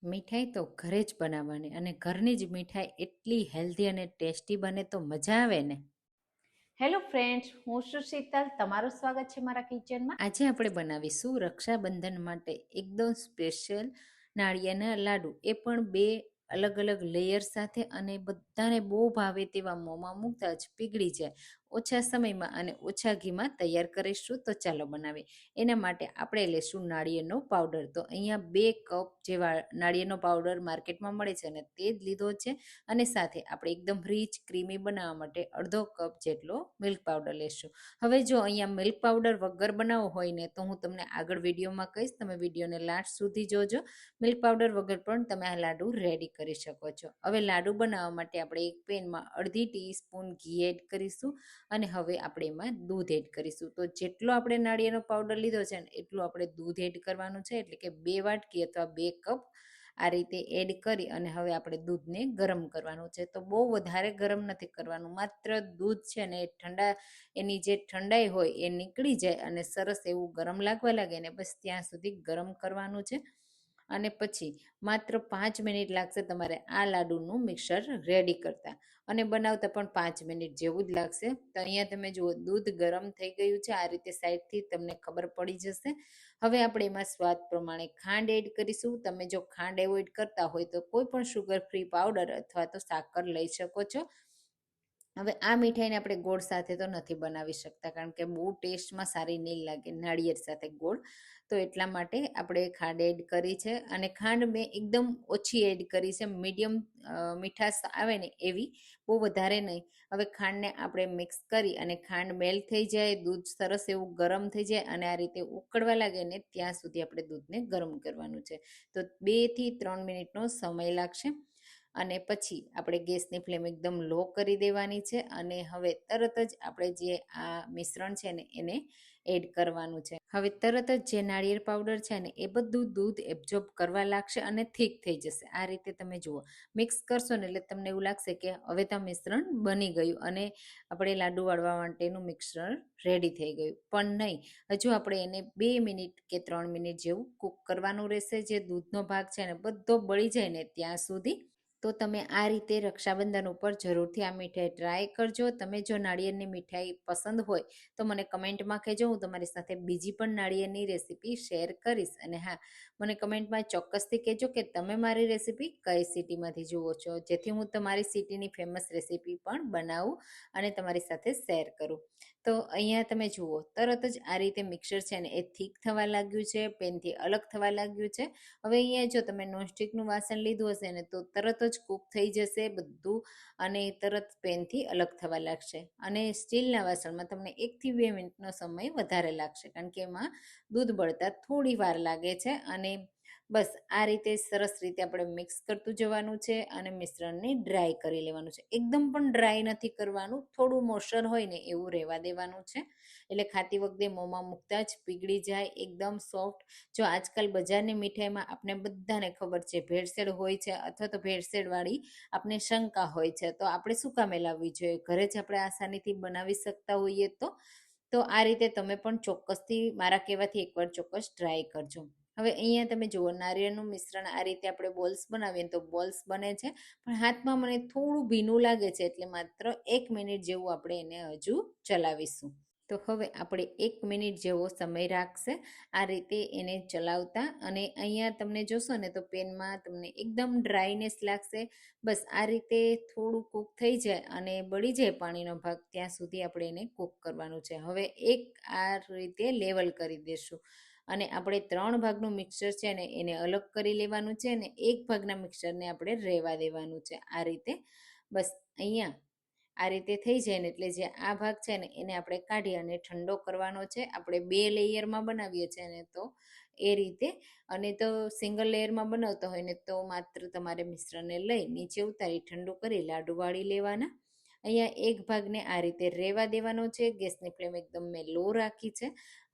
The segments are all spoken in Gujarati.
મીઠાઈ તો ઘરે જ બનાવવાની અને ઘરની જ મીઠાઈ એટલી હેલ્ધી અને ટેસ્ટી બને તો મજા આવે ને. હેલો ફ્રેન્ડ્સ, હું છું શીતલ. તમારું સ્વાગત છે મારા કિચનમાં. આજે આપણે બનાવીશું રક્ષાબંધન માટે એકદમ સ્પેશિયલ નાળિયેરના લાડુ, એ પણ બે અલગ અલગ લેયર સાથે, અને બધાને બહુ ભાવે તેવા મોંમાં મૂકતા જ પીગળી જાય ઓછા સમયમાં અને ઓછા ઘીમાં તૈયાર કરીશું. તો ચાલો બનાવીએ. એના માટે આપણે લઈશું નાળિયેરનો પાવડર. તો અહીંયા 2 કપ જેવા નાળિયેરનો પાવડર માર્કેટમાં મળે છે અને તે જ લીધો છે. અને સાથે આપણે એકદમ રીચ ક્રીમી બનાવવા માટે અડધો કપ જેટલો મિલ્ક પાવડર લેશું. હવે જો અહીંયા મિલ્ક પાવડર વગર બનાવવો હોય ને તો હું તમને આગળ વિડીયોમાં કહીશ, તમે વિડીયોને લાસ્ટ સુધી જોજો. મિલ્ક પાવડર વગર પણ તમે આ લાડુ રેડી કરી શકો છો. હવે લાડુ બનાવવા માટે આપણે એક પેનમાં અડધી ટીસ્પૂન ઘી એડ કરીશું અને હવે આપણે એમાં દૂધ એડ કરીશું. તો જેટલો આપણે નાળિયેરનો પાવડર લીધો છે ને એટલું આપણે દૂધ એડ કરવાનું છે, એટલે કે 2 વાટકી અથવા 2 કપ આ રીતે એડ કરી અને હવે આપણે દૂધને ગરમ કરવાનું છે. તો બહુ વધારે ગરમ નથી કરવાનું, માત્ર દૂધ છે ને એ એની જે ઠંડાઈ હોય એ નીકળી જાય અને સરસ એવું ગરમ લાગવા લાગે ને બસ ત્યાં સુધી ગરમ કરવાનું છે. અને પછી માત્ર 5 મિનિટ લાગશે તમારે આ લાડુનું મિક્સર રેડી કરતા, અને બનાવતા પણ 5 મિનિટ જેવું જ લાગશે. તો અહીંયા તમે જુઓ દૂધ ગરમ થઈ ગયું છે, આ રીતે સાઈડથી તમને ખબર પડી જશે. હવે આપણે એમાં સ્વાદ પ્રમાણે ખાંડ એડ કરીશું. તમે જો ખાંડ એવોઈડ કરતા હોય તો કોઈ પણ શુગર ફ્રી પાવડર અથવા તો સાકર લઈ શકો છો. હવે આ મીઠાઈને આપણે ગોળ સાથે તો નથી બનાવી શકતા, કારણ કે બહુ ટેસ્ટમાં સારી નહીં લાગે નાળિયેર સાથે ગોળ. તો એટલા માટે આપણે ખાંડ એડ કરી છે, અને ખાંડ મેં એકદમ ઓછી એડ કરી છે, મીડિયમ મીઠાશ આવે ને એવી, બહુ વધારે નહીં. હવે ખાંડને આપણે મિક્સ કરી અને ખાંડ મેલ્ટ થઈ જાય, દૂધ સરસ એવું ગરમ થઈ જાય અને આ રીતે ઉકળવા લાગે ને ત્યાં સુધી આપણે દૂધને ગરમ કરવાનું છે. તો 2 થી 3 મિનિટનો સમય લાગશે. અને પછી આપણે ગેસની ફ્લેમ એકદમ લો કરી દેવાની છે, અને હવે તરત જ આપણે જે આ મિશ્રણ છે ને એને એડ કરવાનું છે. હવે તરત જ જે નાળિયેર પાવડર છે ને એ બધું દૂધ એબ્ઝોર્બ કરવા લાગશે અને થીક થઈ જશે. આ રીતે તમે જુઓ મિક્સ કરશો ને એટલે તમને એવું લાગશે કે હવે તો મિશ્રણ બની ગયું અને આપણે લાડુ વાળવા માટેનું મિક્સર રેડી થઈ ગયું. પણ નહીં, હજુ આપણે એને 2 મિનિટ કે 3 મિનિટ જેવું કૂક કરવાનું રહેશે. જે દૂધનો ભાગ છે ને બધો બળી જાય ને ત્યાં સુધી. તો તમે આ રીતે રક્ષાબંધન ઉપર જરૂરથી આ મીઠાઈ ટ્રાય કરજો. તમે જો નાળિયેરની મીઠાઈ પસંદ હોય તો મને કમેન્ટમાં કહેજો, હું તમારી સાથે બીજી પણ નાળિયેરની રેસીપી શેર કરીશ. અને હા, મને કમેન્ટમાં ચોક્કસથી કહેજો કે તમે મારી રેસીપી કઈ સિટીમાંથી જુઓ છો, જેથી હું તમારી સિટીની ફેમસ રેસીપી પણ બનાવું અને તમારી સાથે શેર કરું. તો અહીંયા તમે જુઓ તરત જ આ રીતે મિક્સર છે ને એ થીક થવા લાગ્યું છે, પેનથી અલગ થવા લાગ્યું છે. હવે અહીંયા જો તમે નોનસ્ટિકનું વાસણ લીધું હશે ને તો તરત જ કૂક થઈ જશે બધું અને તરત પેનથી અલગ થવા લાગશે. અને સ્ટીલના વાસણમાં તમને 1 થી 2 મિનિટનો સમય વધારે લાગશે, કારણ કે એમાં દૂધ બળતા થોડી વાર લાગે છે. અને બસ આ રીતે સરસ રીતે આપણે મિક્સ કરતું જવાનું છે અને મિશ્રણને ડ્રાય કરી લેવાનું છે. એકદમ પણ ડ્રાય નથી કરવાનું, થોડું મોઇસ્ચર હોય ને એવું રહેવા દેવાનું છે, એટલે ખાતી વખતે મોંમાં મૂકતા જ પીગળી જાય, એકદમ સોફ્ટ. જો આજકાલ બજારની મીઠાઈમાં આપણે બધાને ખબર છે ભેળસેળ હોય છે, અથવા તો ભેળસેળવાળી આપણે શંકા હોય છે, તો આપણે શું કામે લાવવી જોઈએ, ઘરે જ આપણે આસાનીથી બનાવી શકતા હોઈએ. તો આ રીતે તમે પણ ચોક્કસથી મારા કહેવાથી એકવાર ચોક્કસ ટ્રાય કરજો. હવે અહીંયા તમે જુઓ નારિયેળનું મિશ્રણ આ રીતે આપણે બોલ્સ બનાવીએ તો બોલ્સ બને છે, પણ હાથમાં મને થોડું ભીનું લાગે છે, એટલે માત્ર 1 મિનિટ જેવું આપણે એને હજુ ચલાવીશું. તો હવે આપણે 1 મિનિટ જેવો સમય રાખશે આ રીતે એને ચલાવતા. અને અહીંયા તમને જોશો ને તો પેનમાં તમને એકદમ ડ્રાયનેસ લાગશે. બસ આ રીતે થોડું કૂક થઈ જાય અને બળી જાય પાણીનો ભાગ ત્યાં સુધી આપણે એને કૂક કરવાનું છે. હવે એક આ રીતે લેવલ કરી દેશું અને આપણે 3 ભાગનું મિક્સર છે ને એને અલગ કરી લેવાનું છે, અને 1 ભાગના મિક્સરને આપણે રહેવા દેવાનું છે આ રીતે. બસ અહીંયા આ રીતે થઈ જાય ને એટલે જે આ ભાગ છે ને એને આપણે કાઢી અને ઠંડો કરવાનો છે. આપણે 2 લેયરમાં બનાવીએ છીએ ને તો એ રીતે, અને તો સિંગલ લેયરમાં બનાવતા હોય ને તો માત્ર તમારે મિશ્રણને લઈ નીચે ઉતારી ઠંડુ કરી લાડુ વાળી લેવાના. અહીંયા એક ભાગને આ રીતે રહેવા દેવાનો છે. ગેસની ફ્લેમ એકદમ મેં લો રાખી છે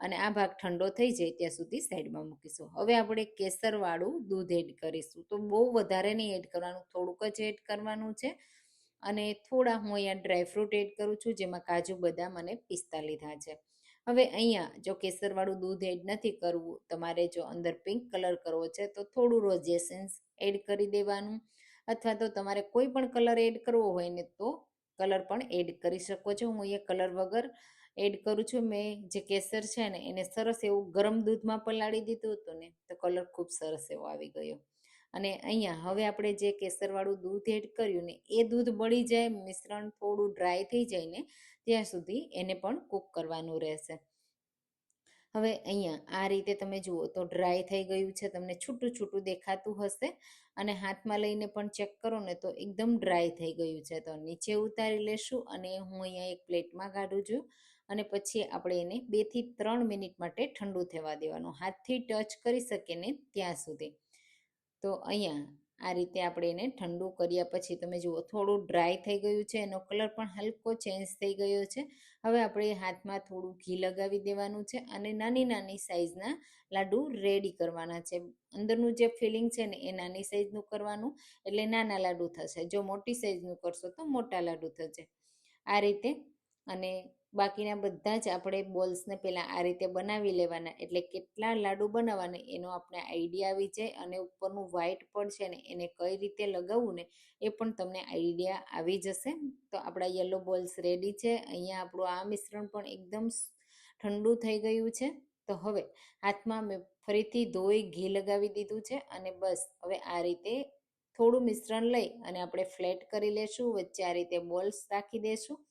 અને આ ભાગ ઠંડો થઈ જાય ત્યાં સુધી સાઈડમાં મૂકીશું. હવે આપણે કેસરવાળું દૂધ એડ કરીશું. તો બહુ વધારે નહીં એડ કરવાનું, થોડુંક જ એડ કરવાનું છે. અને થોડા હું અહીંયા ડ્રાયફ્રૂટ એડ કરું છું, જેમાં કાજુ, બદામ અને પિસ્તા લીધા છે. હવે અહીંયા જો કેસરવાળું દૂધ એડ નથી કરવું, તમારે જો અંદર પિંક કલર કરવો છે તો થોડું રોઝ એસેન્સ એડ કરી દેવાનું, અથવા તો તમારે કોઈ પણ કલર એડ કરવો હોય ને તો કલર પણ એડ કરી શકો છો. હું અહીંયા કલર વગર એડ કરું છું. મેં જે કેસર છે ને એને સરસ એવું ગરમ દૂધમાં પલાળી દીધું હતું ને તો કલર ખૂબ સરસ એવો આવી ગયો. અને અહીંયા હવે આપણે જે કેસરવાળું દૂધ એડ કર્યું ને એ દૂધ બળી જાય, મિશ્રણ થોડું ડ્રાય થઈ જાય ને ત્યાં સુધી એને પણ કૂક કરવાનું રહેશે. હવે અહીંયા આ રીતે તમે જુઓ તો ડ્રાય થઈ ગયું છે, તમને છૂટું છૂટું દેખાતું હશે, અને હાથમાં લઈને પણ ચેક કરો ને તો એકદમ ડ્રાય થઈ ગયું છે. તો નીચે ઉતારી લેશું અને હું અહીંયા એક પ્લેટમાં કાઢું છું, અને પછી આપણે એને 2 થી 3 મિનિટ માટે ઠંડુ થવા દેવાનું, હાથથી ટચ કરી શકીએ ને ત્યાં સુધી. તો અહીંયા આ રીતે આપણે એને ઠંડુ કર્યા પછી તમે જુઓ થોડું ડ્રાય થઈ ગયું છે, એનો કલર પણ હલકો ચેન્જ થઈ ગયો છે. હવે આપણે હાથમાં થોડું ઘી લગાવી દેવાનું છે અને નાની નાની સાઈઝના લાડુ રેડી કરવાના છે. અંદરનું જે ફિલિંગ છે ને એ નાની સાઈઝનું કરવાનું, એટલે નાના લાડુ થશે. જો મોટી સાઈઝનું કરશો તો મોટા લાડુ થશે. આ રીતે. અને બાકીના બધા જ આપણે બોલ્સને પહેલાં આ રીતે બનાવી લેવાના, એટલે કેટલા લાડુ બનાવવાના એનો આપણે આઈડિયા આવી જાય, અને ઉપરનું વ્હાઈટ પડ છે ને એને કઈ રીતે લગાવવું ને એ પણ તમને આઈડિયા આવી જશે. તો આપણા યલો બોલ્સ રેડી છે. અહીંયા આપણું આ મિશ્રણ પણ એકદમ ઠંડુ થઈ ગયું છે. તો હવે હાથમાં મેં ફરીથી ધોઈ ઘી લગાવી દીધું છે, અને બસ હવે આ રીતે થોડું મિશ્રણ લઈ અને આપણે ફ્લેટ કરી લેશું. વચ્ચે આ રીતે બોલ્સ રાખી દેશું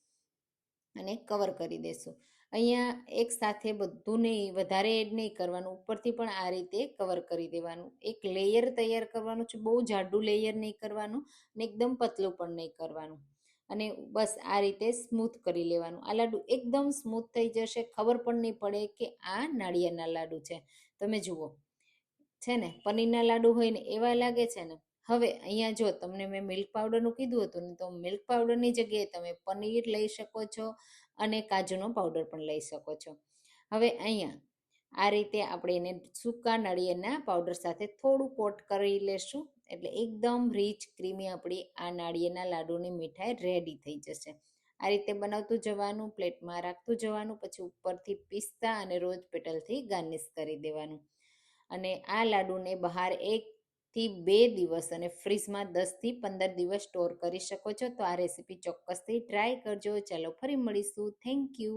અને કવર કરી દેશું. અહીંયા એક સાથે બધું નહીં, વધારે એડ નહીં કરવાનું, ઉપરથી પણ આ રીતે કવર કરી દેવાનું. એક લેયર તૈયાર કરવાનું છે, બહુ જાડું લેયર નહીં કરવાનું ને એકદમ પતલું પણ નહીં કરવાનું. અને બસ આ રીતે સ્મૂથ કરી લેવાનું. આ લાડુ એકદમ સ્મૂથ થઈ જશે, ખબર પણ નહીં પડે કે આ નાળિયેરના લાડુ છે. તમે જુઓ છે ને પનીરના લાડુ હોય ને એવા લાગે છે ને. હવે અહીંયા જો તમને મેં મિલ્ક પાવડરનું કીધું હતું ને, તો મિલ્ક પાવડરની જગ્યાએ તમે પનીર લઈ શકો છો અને કાજુનો પાવડર પણ લઈ શકો છો. હવે અહીંયા આ રીતે આપણે એને સૂકા નાળિયેરના પાવડર સાથે થોડું કોટ કરી લેશું, એટલે એકદમ રીચ ક્રીમી આપણી આ નાળિયેરના લાડુની મીઠાઈ રેડી થઈ જશે. આ રીતે બનાવતું જવાનું, પ્લેટમાં રાખતું જવાનું, પછી ઉપરથી પિસ્તા અને રોઝ પેટલથી ગાર્નિશ કરી દેવાનું. અને આ લાડુને બહાર 1 થી 2 દિવસ અને ફ્રીજમાં 10 થી 15 દિવસ સ્ટોર કરી શકો છો. તો આ રેસીપી ચોક્કસથી ટ્રાય કરજો. ચાલો ફરી મળીશું. Thank you.